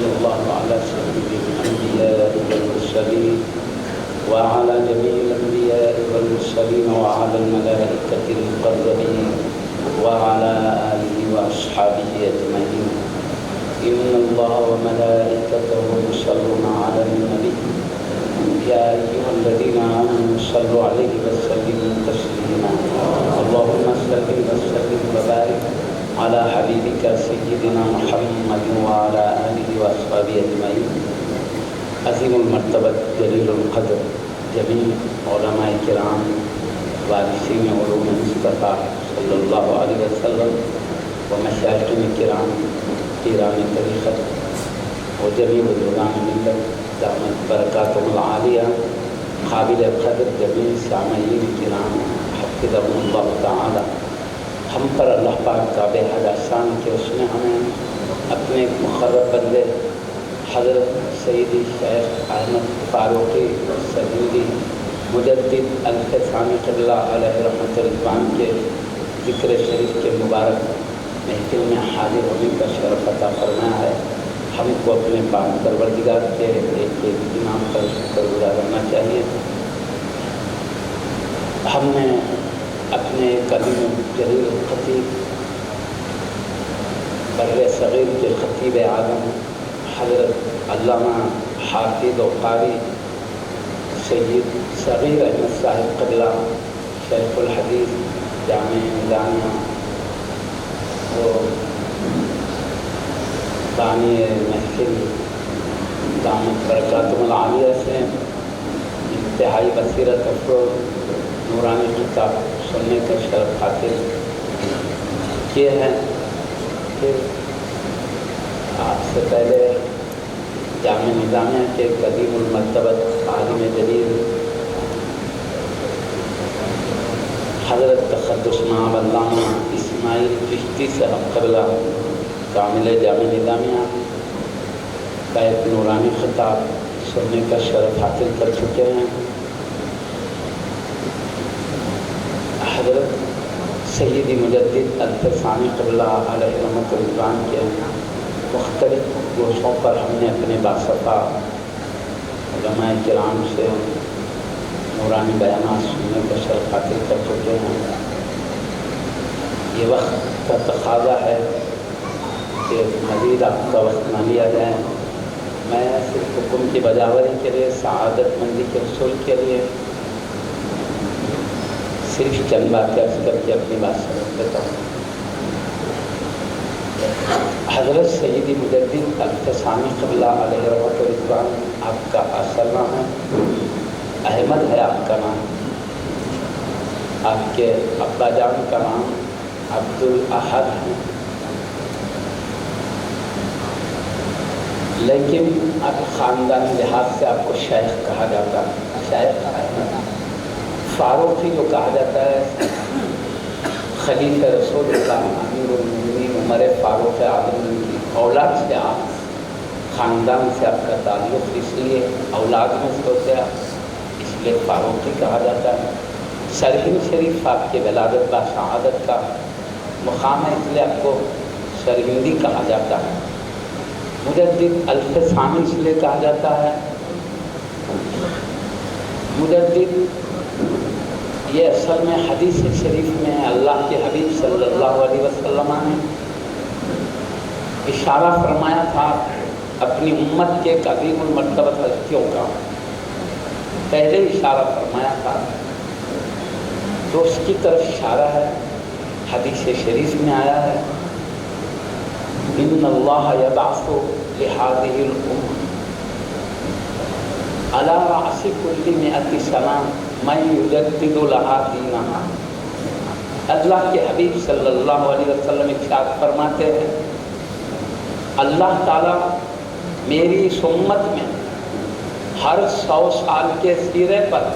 وصلى الله على سيد الأنبياء والمرسلين وعلى جميع الأنبياء والمرسلين وعلى الملائكة المقربين وعلى آله وأصحابه أجمعين. إن الله وملائكته يصلون على النبي يا أيها الذين آمنوا صلوا عليه وسلموا تسليما. اللهم صل وسلم وبارك على حبيبك سيدنا محمد وعلى آله وأصحابه أجمعين. عظیم المرتبت جلیل القدر جمیع علماء کرام وارثین علوم مصطفیٰ صلی اللہ علیہ وسلم و مشائخین کرام پیران طریقت و جمیع بزرگان ملت دامت برکاتہم العالیہ قابل قدر جمیع سامعین کرام حفظہم اللہ تعالی. ہم پر اللہ پاک کا بے حد احسان کہ اس نے ہمیں اپنے مقرب بندے حضرت سیدی شیخ احمد فاروقی سجودی مجدد الفثانی قبلہ علیہ رحمۃ رضوان کے ذکر شریف کے مبارک محفل میں حاضر ہونے کا شرف عطا فرمایا ہے. ہم کو اپنے پاک پروردگار کے ایک انعام پر شکر گزار رہنا چاہیے. ہم نے اپنے قدیم جلیل خطیب بر صغیر کے خطیب اعظم حضرت علامہ حافظ و قاری سید صغیر احمد صاحب قبلہ شیخ الحدیث جامع نظامیہ و بانی محفل دامت برکاتہم العالیہ سے انتہائی بصیرت افروز نورانی کتاب سننے کا شرف حاصل کیے ہیں. پھر آپ سے پہلے جامع نظامیہ کے قدیم المرتبت عالم جلیل حضرت تقدس نام علامہ اسماعیل چشتی صاحب قبلہ کامل جامع نظامیہ کا ایک نورانی خطاب سننے کا شرف حاصل کر چکے ہیں. حضرت سیدی مجدد الفثانی قبلہ علیہ رحمۃ رضوان کے مختلف گوشوں پر ہم نے اپنے باصفا علماء کرام سے نورانی بیانات سننے کا شرف حاصل کر چکے ہیں. یہ وقت کا تقاضا ہے کہ مزید آپ کا وقت نہ لیا جائے. میں صرف حکم کی بجاوری کے لیے سعادت مندی کے حصول کے لیے صرف چند باتیں عرض کر کے اپنی بات سمجھ دیتا ہوں. حضرت سیدی مجدد الفثانی قبلہ علیہ رحمۃ رضوان آپ کا اصل نام ہے. احمد ہے آپ کا نام. آپ کے ابا جان کا نام عبدالاحد ہے. لیکن اب خاندانی لحاظ سے آپ کو شیخ کہا جاتا ہے. شیخ احمد فاروقی جو کہا جاتا ہے خلیفہ رسول اللہ امیر المؤمنین عمر فاروق اعظم کی اولاد سے آپ خاندان سے آپ کا تعلق اس لیے اولاد میں سے ہوتے ہیں اس لیے فاروقی کہا جاتا ہے. سرہند شریف آپ کے ولادت با شہادت کا مقام ہے اس لیے آپ کو سرہندی کہا جاتا ہے. مجدد الفثانی اس لیے کہا جاتا ہے. مجدد یہ اصل میں حدیث شریف میں اللہ کے حبیب صلی اللہ علیہ وسلم نے اشارہ فرمایا تھا اپنی امت کے قدیم المرتبت ہستیوں کا. پہلے اشارہ فرمایا تھا تو اس کی طرف اشارہ ہے. حدیث شریف میں آیا ہے ان اللہ یبعث لہذہ الامة علی رأس کل مئۃ سنہ من یجدد لہا دینہا. اللہ کے حبیب صلی اللہ علیہ وسلم ارشاد فرماتے ہیں اللہ تعالیٰ میری اس امت میں ہر 100 سال کے سیرے پر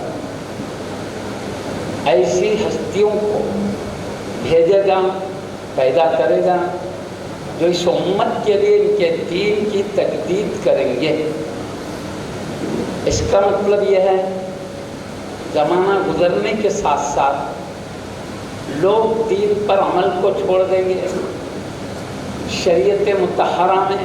ایسی ہستیوں کو بھیجے گا پیدا کرے گا جو اس امت کے لیے ان کے دین کی تجدید کریں گے. اس کا مطلب یہ ہے زمانہ گزرنے کے ساتھ ساتھ لوگ دین پر عمل کو چھوڑ دیں گے. شریعت مطہرہ میں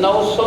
900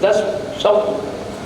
10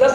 10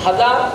1000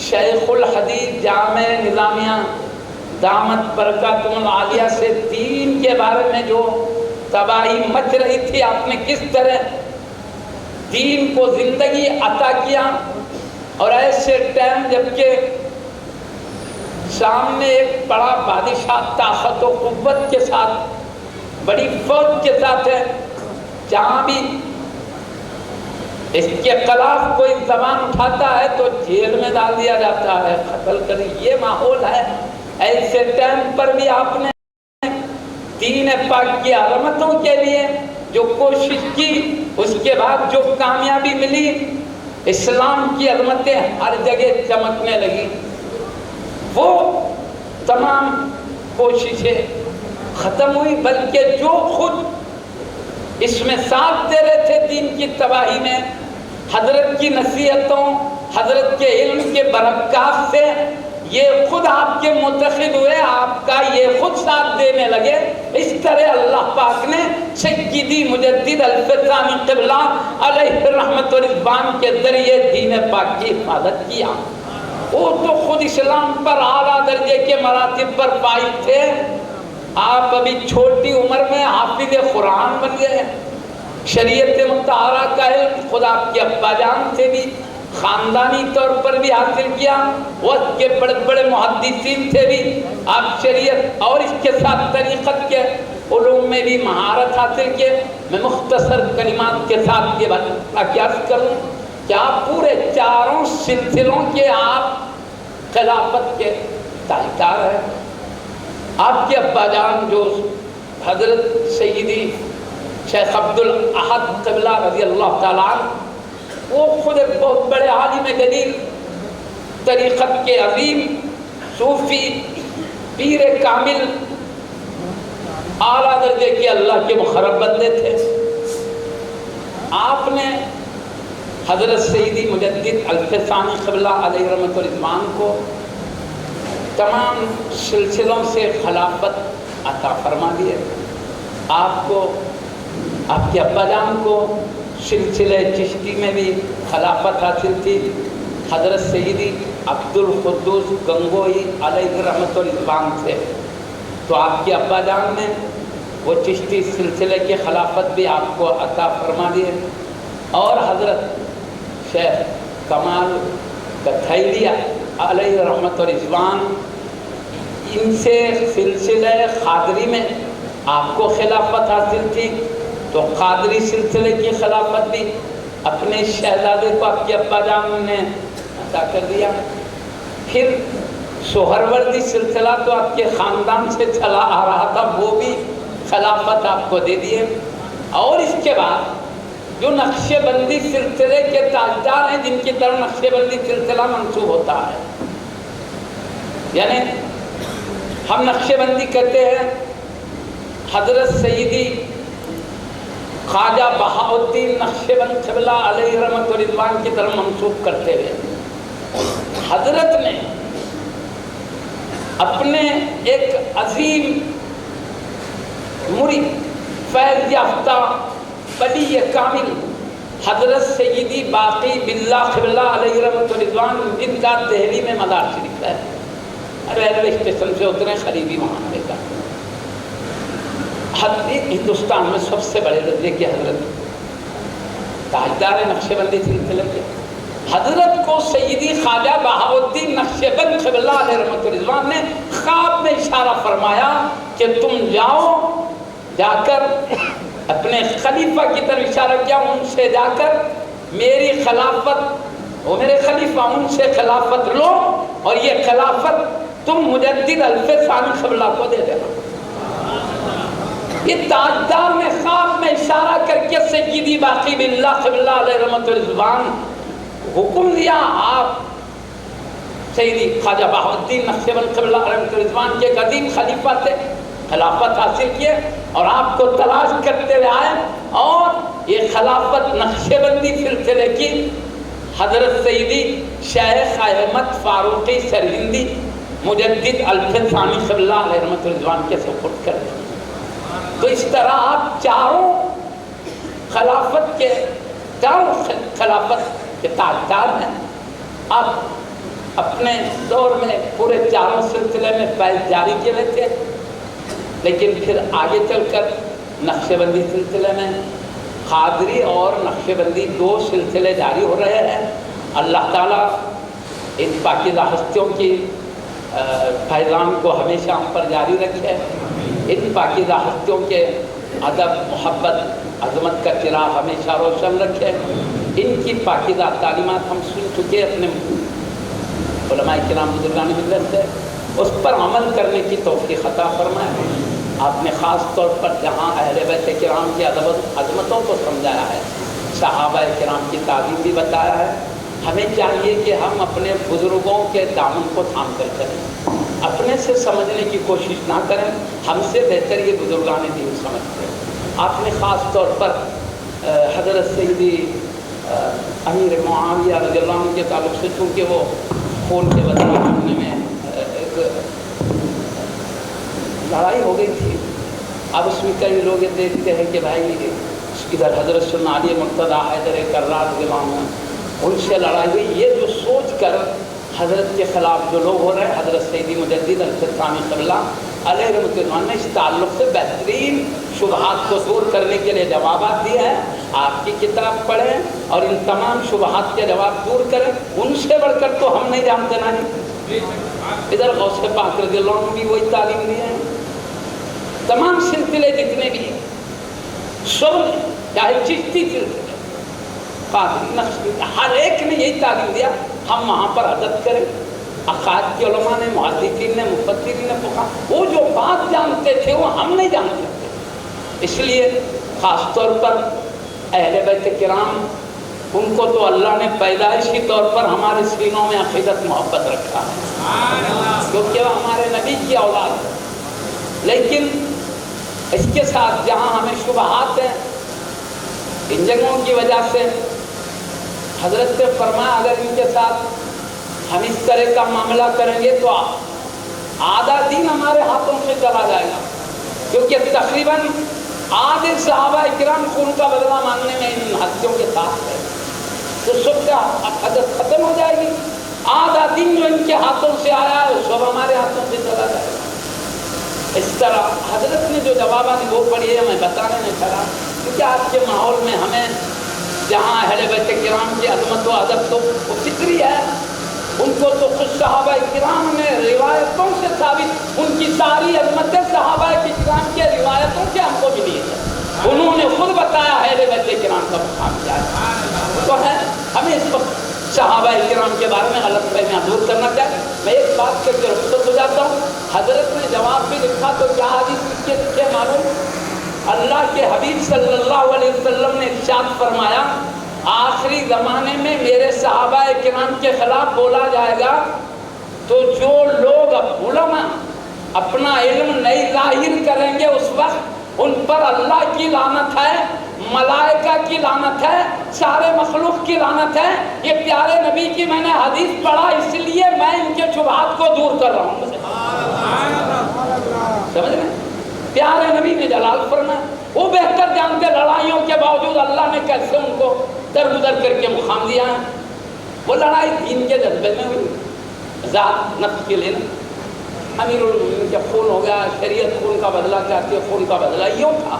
شیخ الحدیث جامع نظامیہ دامت برکاتہم العالیہ سے دین کے بارے میں جو تباہی مچ رہی تھی، آپ نے کس طرح دین کو زندگی عطا کیا، اور ایسے ٹائم جبکہ سامنے ایک بڑا بادشاہ طاقت و قوت کے ساتھ، بڑی فوج کے ساتھ ہے، جہاں بھی اس کے خلاف کوئی زبان اٹھاتا ہے تو جیل میں ڈال دیا جاتا ہے، قتل کر، یہ ماحول ہے۔ ایسے ٹائم پر بھی آپ نے دین پاک کی علامتوں کے لیے جو کوشش کی، اس کے بعد جو کامیابی ملی، اسلام کی علامتیں ہر جگہ چمکنے لگی، وہ تمام کوششیں ختم ہوئی، بلکہ جو خود اس میں ساتھ دے رہے تھے دین کی تباہی میں، حضرت کی نصیحتوں، حضرت کے علم کے برکات سے یہ خود آپ کے متحد ہوئے، آپ کا یہ خود ساتھ دینے لگے۔ اس طرح اللہ پاک نے سیدی مجدد الفیضانی قبلہ علیہ الرحمت و رضوان کے ذریعے دین پاک کی حفاظت کیا۔ وہ تو خود اسلام پر اعلیٰ درجے کے مراتب پر فائز تھے، آپ ابھی چھوٹی عمر میں حافظ قرآن بن گئے، شریعت مطہرہ کا علم خود آپ کے ابا جان سے بھی خاندانی طور پر بھی حاصل کیا، وقت کے بڑے بڑے محدثین سے بھی آپ شریعت اور اس کے ساتھ طریقت کے علوم میں بھی مہارت حاصل کیے۔ میں مختصر کلمات کے ساتھ یہ بات عرض کروں کہ آپ پورے چاروں سلسلوں کے آپ خلافت کے تاجدار ہیں۔ آپ کے ابا جان جو حضرت سیدی شیخ عبدالاحد قبلہ رضی اللہ تعالیٰ عنہ، وہ خود ایک بہت بڑے عالم جلیل، طریقت کے عظیم صوفی، پیر کامل، اعلیٰ درجے کے اللہ کے مقرب بندے تھے۔ آپ نے حضرت سیدی مجدد الفیضانی قبلہ علیہ رحمت و رضوان کو تمام سلسلوں سے خلافت عطا فرما دیے۔ آپ کو، آپ کے ابا جان کو سلسلہ چشتی میں بھی خلافت حاصل تھی، حضرت سیدی عبد القدوس گنگوئی علیہ رحمت و رضوان سے، تو آپ کے ابا جان نے وہ چشتی سلسلے کی خلافت بھی آپ کو عطا فرما دیے، اور حضرت شیخ کمال کتھیلی علیہ رحمت و رضوان، ان سے سلسلہ قادری میں آپ کو خلافت حاصل تھی، تو قادری سلسلے کی خلافت بھی اپنے شہزادے کو آپ کے ابا جان نے عطا کر دیا۔ پھر سہروردی سلسلہ تو آپ کے خاندان سے چلا آ رہا تھا، وہ بھی خلافت آپ کو دے دیے، اور اس کے بعد جو نقشے بندی سلسلے کے تاجدار ہیں، جن کی طرف نقشے بندی سلسلہ منسوب ہوتا ہے، یعنی ہم نقشے بندی کرتے ہیں حضرت سیدی خواجہ بہاؤالدین نقشبند قبلہ علیہ رحمت و رضوان کی طرف منسوب کرتے ہوئے، حضرت نے اپنے ایک عظیم مرید، فیض یافتہ ولی کامل حضرت سیدی باقی باللہ قبلہ علیہ رحمت و رضوان، جن کا دہلی میں مزار شریف ہے، ریلوے اسٹیشن سے اترے قریبی وہاں لے کر، ہندوستان میں سب سے بڑے درجے کے حضرت تاجدار نقشے بندی سلسلے کے، حضرت کو سیدی خواجہ بہاؤالدین نقشبند قبلہ علیہ رحمت و رضوان نے خواب میں اشارہ فرمایا کہ تم جاؤ، جا کر اپنے خلیفہ کی طرف اشارہ کیا، ان سے جا کر میری خلافت، وہ میرے خلیفہ، ان سے خلافت لو، اور یہ خلافت تم مجدد الفیضانی قبلہ کو دے دینا۔ یہ تاجدار نے خواب میں اشارہ کر کے سیدی باقی باللہ قبلہ علیہ رحمت و رضوان حکم دیا، آپ سیدی خواجہ بہاؤالدین نقشبند قبلہ علیہ رحمت و رضوان کے قدیم خلیفہ تھے، خلافت حاصل کیے، اور آپ کو تلاش کرتے ہوئے آئے، اور یہ خلافت نقشبندی سلسلے کی حضرت سیدی شیخ احمد فاروقی سرہندی مجدد الفیضانی قبلہ علیہ رحمت و رضوان کے سپرد کر دیں۔ تو اس طرح آپ چاروں خلافت کے تاجدار ہیں۔ آپ اپنے دور میں پورے چاروں سلسلے میں فیض جاری کیے ہوئے تھے، لیکن پھر آگے چل کر نقشہ بندی سلسلے میں قادری اور نقشہ بندی 2 سلسلے جاری ہو رہے ہیں۔ اللہ تعالیٰ ان پاکیزہ ہستیوں کی فیضان کو ہمیشہ ہم پر جاری رکھے، ان پاکیزہ ہستیوں کے ادب، محبت، عظمت کا چراغ ہمیشہ روشن رکھے۔ ان کی پاکیزہ تعلیمات ہم سن چکے اپنے علماء کرام بزرگان ملت سے، اس پر عمل کرنے کی توفیق عطا فرمائے۔ آپ نے خاص طور پر جہاں اہل بیت کرام کی عظمتوں کو سمجھایا ہے، صحابہ کرام کی تعظیم بھی بتایا ہے، ہمیں چاہیے کہ ہم اپنے بزرگوں کے دامن کو تھام کر چلیں، اپنے سے سمجھنے کی کوشش نہ کریں، ہم سے بہتر یہ بزرگان دین سمجھتے ہیں۔ آپ نے خاص طور پر حضرت سیدی امیر معاویہ رضی اللہ عنہ کے تعلق سے، چونکہ وہ خون کے بدلہ مانگنے میں ایک لڑائی ہو گئی تھی، اب اس میں کئی لوگ یہ دیکھتے ہیں کہ بھائی ادھر حضرت سیدنا علی مرتضیٰ حیدر کرار رضی اللہ عنہ ان سے لڑائی ہوئی، یہ جو سوچ کر حضرت کے خلاف جو لوگ ہو رہے ہیں، حضرت سیدی مجدد الفسانی قبلہ علیہ رحمۃ اللہ نے اس تعلق سے بہترین شبہات کو دور کرنے کے لیے جوابات دیے ہیں۔ آپ کی کتاب پڑھیں اور ان تمام شبہات کے جواب دور کریں، ان سے بڑھ کر تو ہم نہیں جانتے نہیں۔ ادھر غوث پاک رضی اللہ عنہ بھی وہی تعلیم دی ہے، تمام سلسلے جتنے بھی ہیں سب چاہے چشتی سلسلے، قادری، نقشبندی، ہر ایک نے یہی تعلیم دیا، ہم وہاں پر ادب کریں۔ عقائد کے علماء نے، محدثین نے، مفسرین نے، فقہا وہ جو بات جانتے تھے وہ ہم نہیں جانتے تھے، اس لیے خاص طور پر اہل بیت کرام ان کو تو اللہ نے پیدائشی طور پر ہمارے سینوں میں عقیدت محبت رکھا ہے، کیونکہ وہ ہمارے نبی کی اولاد ہے۔ لیکن اس کے ساتھ جہاں ہمیں شبہات ہیں ان جگہوں کی وجہ سے، حضرت نے فرمایا اگر ان کے ساتھ ہم اس طرح کا معاملہ کریں گے تو آدھا دین ہمارے ہاتھوں سے چلا جائے گا، کیونکہ تقریباً آدھے صحابہ کرام خون کا بدلہ مانگنے میں ان ہستیوں کے ساتھ ہے، تو سب کا حدت ختم ہو جائے گی، آدھا دن جو ان کے ہاتھوں سے آیا ہے سب ہمارے ہاتھوں سے چلا جائے گا۔ اس طرح حضرت نے جو جوابات وہ پڑھی ہے میں بتانے میں چلا، کیونکہ آج کے ماحول میں ہمیں جہاں اہل بیت کرام کی عظمت و ادب تو فطری ہے، ان کو تو خود صحابہ کرام نے روایتوں سے ثابت، ان کی ساری عظمتیں صحابہ کرام کے روایتوں سے ہم کو ملی ہے، انہوں نے خود بتایا اہل بیت کرام کا مقام کیا ہے، تو ہے ہمیں اس وقت صحابہ کرام کے بارے میں غلط فہمیاں دور کرنا چاہیے۔ میں ایک بات کر کے رخصت ہو جاتا ہوں، حضرت نے جواب بھی لکھا تو کیا حدیث اس کے پیچھے معلوم، اللہ کے حبیب صلی اللہ علیہ وسلم نے ارشاد فرمایا آخری زمانے میں میرے صحابہ کرام کے خلاف بولا جائے گا تو جو لوگ علماء اپنا علم نہیں ظاہر کریں گے اس وقت ان پر اللہ کی لعنت ہے، ملائکہ کی لعنت ہے، سارے مخلوق کی لعنت ہے۔ یہ پیارے نبی کی میں نے حدیث پڑھا، اس لیے میں ان کے شبہات کو دور کر رہا ہوں۔ سمجھ رہے ہیں؟ پیارے نبی نے جلال فرمایا، وہ بہتر جانتے لڑائیوں کے باوجود اللہ نے کیسے ان کو درگزر کر کے مقام دیا ہے۔ وہ لڑائی دین کے جذبے میں ہوئی، ذات نفس کے لیے نہیں۔ امیر المومنین کا خون ہو گیا، شریعت خون کا بدلہ چاہتی ہے، خون کا بدلہ یوں تھا،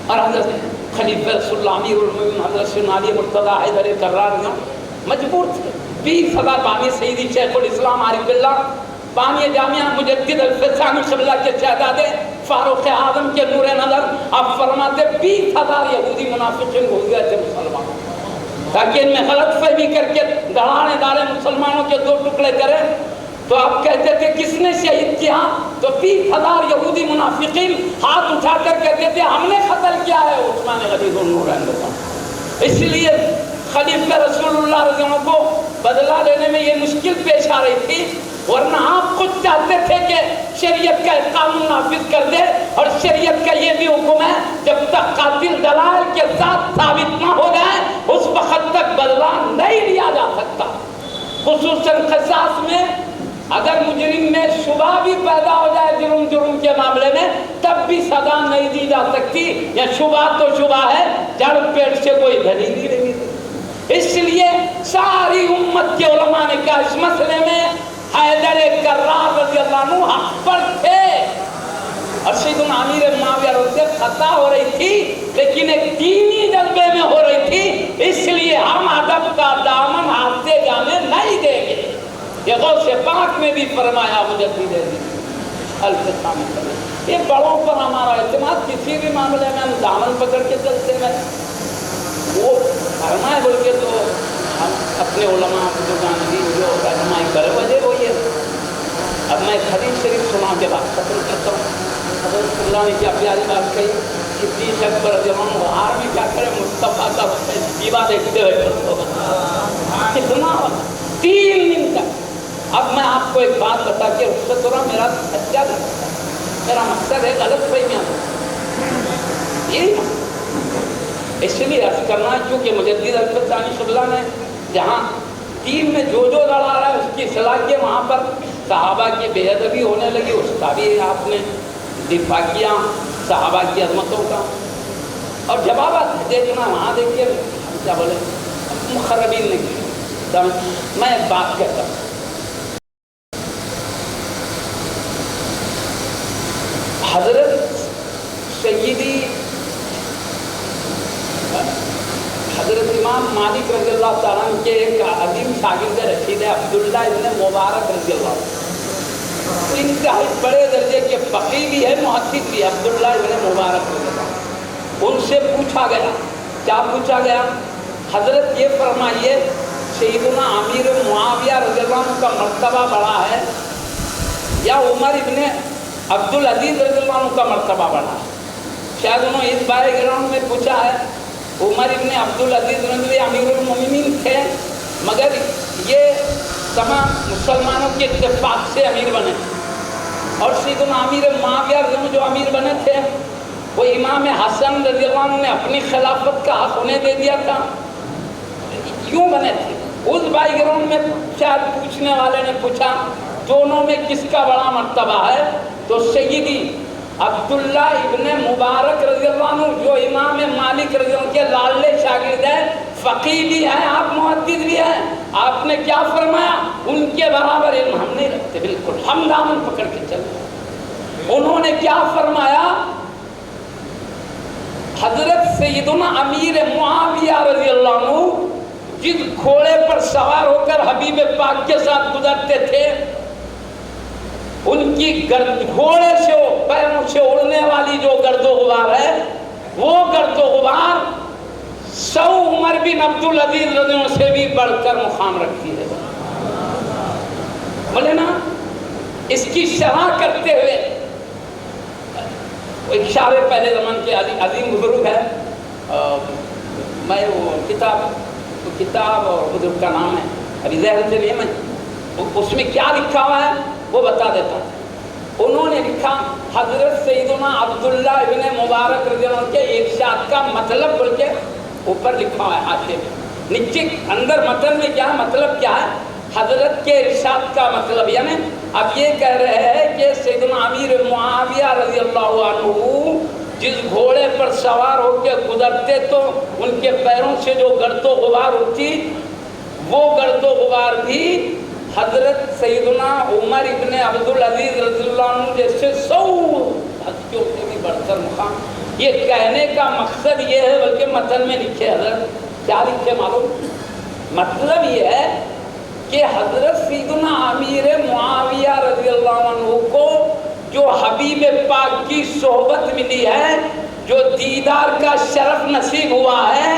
اور حضرت خلیفہ رسول اللہ امیر المومنین حضرت سیدنا علی مرتضیٰ حیدر کرار مجبور تھے۔ 20 سال بانی سیدی شیخ الاسلام عارف اللہ بانی جامعہ مجدد الفسانی قبلہ کے شہزادے فاروق اعظم کے نور نظر آپ فرماتے 20,000 یہودی منافقین ہو گئے تھے مسلمانوں، تاکہ ان میں غلط فہمی کر کے دڑانے دارے مسلمانوں کے 2 ٹکڑے کریں۔ تو آپ کہتے تھے کس نے شہید کیا؟ تو 20,000 یہودی منافقین ہاتھ اٹھا کر کہتے تھے ہم نے قتل کیا ہے عثمان غنی ذوالنورین کو۔ اس لیے خلیفہ رسول اللہ رضی اللہ عنہ کو بدلہ لینے میں یہ مشکل پیش آ رہی تھی، ورنہ آپ خود چاہتے تھے کہ شریعت کا ایک قانون نافذ کر دے، اور شریعت کا یہ بھی حکم ہے جب تک قاتل دلائل کے ساتھ ثابت نہ ہو جائے اس وقت تک بدلہ نہیں لیا جا سکتا۔ خصوصاً قصاص میں اگر مجرم میں شبہ بھی پیدا ہو جائے جرم کے معاملے میں تب بھی سزا نہیں دی جا سکتی، یا شبہ تو شبہ ہے، جڑ پیڑ سے کوئی دلیل نہیں لگی۔ اس لیے ساری امت کے علماء نے کہا اس مسئلے میں حیدر کرار رضی اللہ عنہ حق پر تھے، اور سیدنا امیر معاویہ رضی اللہ خطا ہو رہی تھی لیکن ایک دینی جذبے میں ہو رہی تھی، اس لیے ہم ادب کا دامن ہاتھ سے جانے نہیں دیں گے۔ یہ غوث پاک میں بھی فرمایا مجدد الفسام کرے، یہ بڑوں پر ہمارا اعتماد، کسی بھی معاملے میں ہم دامن پکڑ کے چلتے ہیں، وہ فرمائے بول کے تو ہم اپنے علماء بزرگان دین جو رہنمائی کرے وجہ وہی ہے۔ اب میں حدیث شریف سنا کے بعد ختم کرتا ہوں۔ حضرت اللہ نے کیا پیاری بات کہی، صدیق اکبر رضی اللہ عنہ ہار میں کیا کرے، مصطفیٰ کا دیوا دیکھتے ہوئے کتنا 3 دن تک۔ اب میں آپ کو ایک بات بتا کے رخصت ہو رہا، میرا سچا میرا مقصد ہے غلط فہمیاں یہی اس لیے عرض کرنا، کیونکہ مجدد الفسانی اللہ نے جہاں دین میں جو لڑا رہا ہے اس کی اصلاح کے وہاں پر صحابہ کی بے ادبی ہونے لگی، اس کا بھی آپ نے دفاع کیا صحابہ کی عظمتوں کا، اور جوابات دیکھنا وہاں دیکھیے کیا بولے مخربین نے کیا۔ میں ایک بات کہتا ہوں، حضرت سیدی حضرت امام مالک رضی اللہ تعالیٰ کے ایک عظیم شاگرد رشید عبداللہ ابن مبارک رضی اللہ عنہ، انتہائی بڑے درجے کے فقیہ بھی ہے، محدث بھی، عبداللہ ابن مبارک رضی اللہ عنہ۔ ان سے پوچھا گیا، کیا پوچھا گیا؟ حضرت یہ فرمائیے سیدنا امیر معاویہ رضی اللہ عنہ کا مرتبہ بڑا ہے یا عمر ابن عبدالعزیز رضی اللہ عنہ کا مرتبہ بڑا ہے؟ شاید انہوں نے اس بارے گراؤنڈ میں پوچھا ہے۔ عمر ابن عبدالعزیز رضی امیر المومنین تھے، مگر یہ تمام مسلمانوں کے اتفاق سے امیر بنے، اور سیدنا امیر معاویہ رضی اللہ عنہ جو امیر بنے تھے وہ امام حسن رضی اللہ عنہ نے اپنی خلافت کا حق انہیں دے دیا تھا، کیوں بنے تھے؟ اس بائی گراؤنڈ میں شاید پوچھنے والے نے پوچھا دونوں میں کس کا بڑا مرتبہ ہے، تو سیدی عبداللہ ابن مبارک رضی اللہ عنہ جو امام مالک رضی اللہ عنہ کے لاڈلے شاگرد ہیں، فقیہ بھی ہیں، آپ محدث بھی ہیں، آپ نے کیا فرمایا؟ ان کے برابر علم ہم نہیں رکھتے، بالکل ہم دامن پکڑ کے چلتے۔ انہوں نے کیا فرمایا؟ حضرت سیدنا امیر معاویہ رضی اللہ عنہ جس گھوڑے پر سوار ہو کر حبیب پاک کے ساتھ گزرتے تھے، ان کی گھوڑے سے پیروں سے اڑنے والی جو گرد و غبار ہے، وہ گرد و غبار 100 عمر بن عبدالعزیز رضی اللہ عنہ سے بھی بڑھ کر مقام رکھتی ہے۔ بولے نا، اس کی شرح کرتے ہوئے ایک شاعر پہلے زمان کے عظیم بزرگ ہے، میں وہ کتاب اور بزرگ کا نام ہے ابھی ذہن سے نہیں، میں اس میں کیا لکھا ہوا ہے وہ بتا دیتا ہوں۔ انہوں نے لکھا حضرت سیدنا عبداللہ ابن مبارک رضی اللہ عنہ کے ارشاد کا مطلب بول کے اوپر لکھا ہوا ہے حاشیے میں، نیچے اندر متن میں کیا مطلب کیا ہے؟ حضرت کے ارشاد کا مطلب، یعنی اب یہ کہہ رہے ہیں کہ سیدنا امیر معاویہ رضی اللہ عنہ جس گھوڑے پر سوار ہو کے گزرتے تو ان کے پیروں سے جو گرد و غبار اٹھتی، وہ گرد و غبار بھی حضرت سیدنا عمر ابن عبدالعزیز رضی اللہ عنہ جیسے 100 ہستیوں سے بھی بڑھ کر مقام۔ یہ کہنے کا مقصد یہ ہے، بلکہ متن میں لکھے حضرت کیا لکھے معلوم؟ مطلب یہ ہے کہ حضرت سیدنا امیر معاویہ رضی اللہ عنہ کو جو حبیب پاک کی صحبت ملی ہے، جو دیدار کا شرف نصیب ہوا ہے،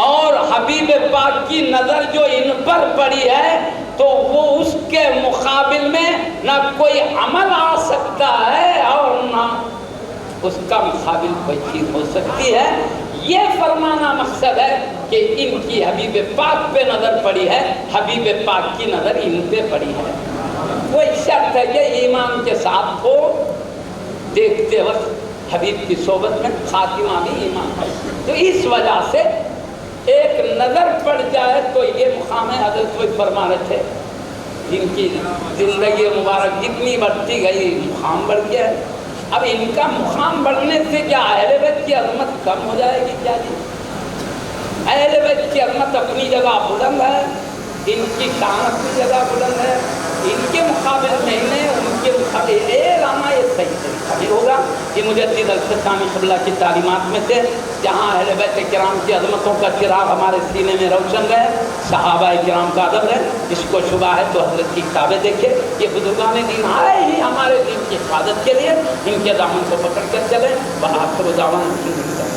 اور حبیب پاک کی نظر جو ان پر پڑی ہے، تو وہ اس کے مقابل میں نہ کوئی عمل آ سکتا ہے اور نہ اس کا مقابل کوئی چیز ہو سکتی ہے۔ یہ فرمانا مقصد ہے کہ ان کی حبیب پاک پہ نظر پڑی ہے، حبیب پاک کی نظر ان پہ پڑی ہے۔ کوئی شرط ہے کہ ایمان کے ساتھ ہو، دیکھتے وقت حبیب کی صحبت میں خاتمہ بھی ایمان ہے، تو اس وجہ سے ایک نظر پڑ جائے تو یہ مقام ہے۔ حضرت وہ فرما رہے تھے جن کی زندگی مبارک جتنی بڑھتی گئی مقام بڑھ گیا ہے، اب ان کا مقام بڑھنے سے کیا اہل بیت کی عظمت کم ہو جائے گی؟ کیا جی اہل بیت کی عظمت اپنی جگہ بلند ہے، ان کی شان اپنی جگہ بلند ہے، ان کے مقابل میں انہیں ان کے مقابل لانا یہ صحیح طریقہ نہیں ہوگا۔ کہ مجدد الفسانی قبلہ کی تعلیمات میں سے جہاں اہل بیت کرام کی عظمتوں کا چراغ ہمارے سینے میں روشن رہے، صحابہ کرام کا ادب ہے، اس کو شبہ ہے تو حضرت کی کتابیں دیکھے، یہ بزرگان دین آئے ہی ہمارے دین کی حفاظت کے لیے، ان کے دامن کو پکڑ کر چلیں۔ وآخر دعوانا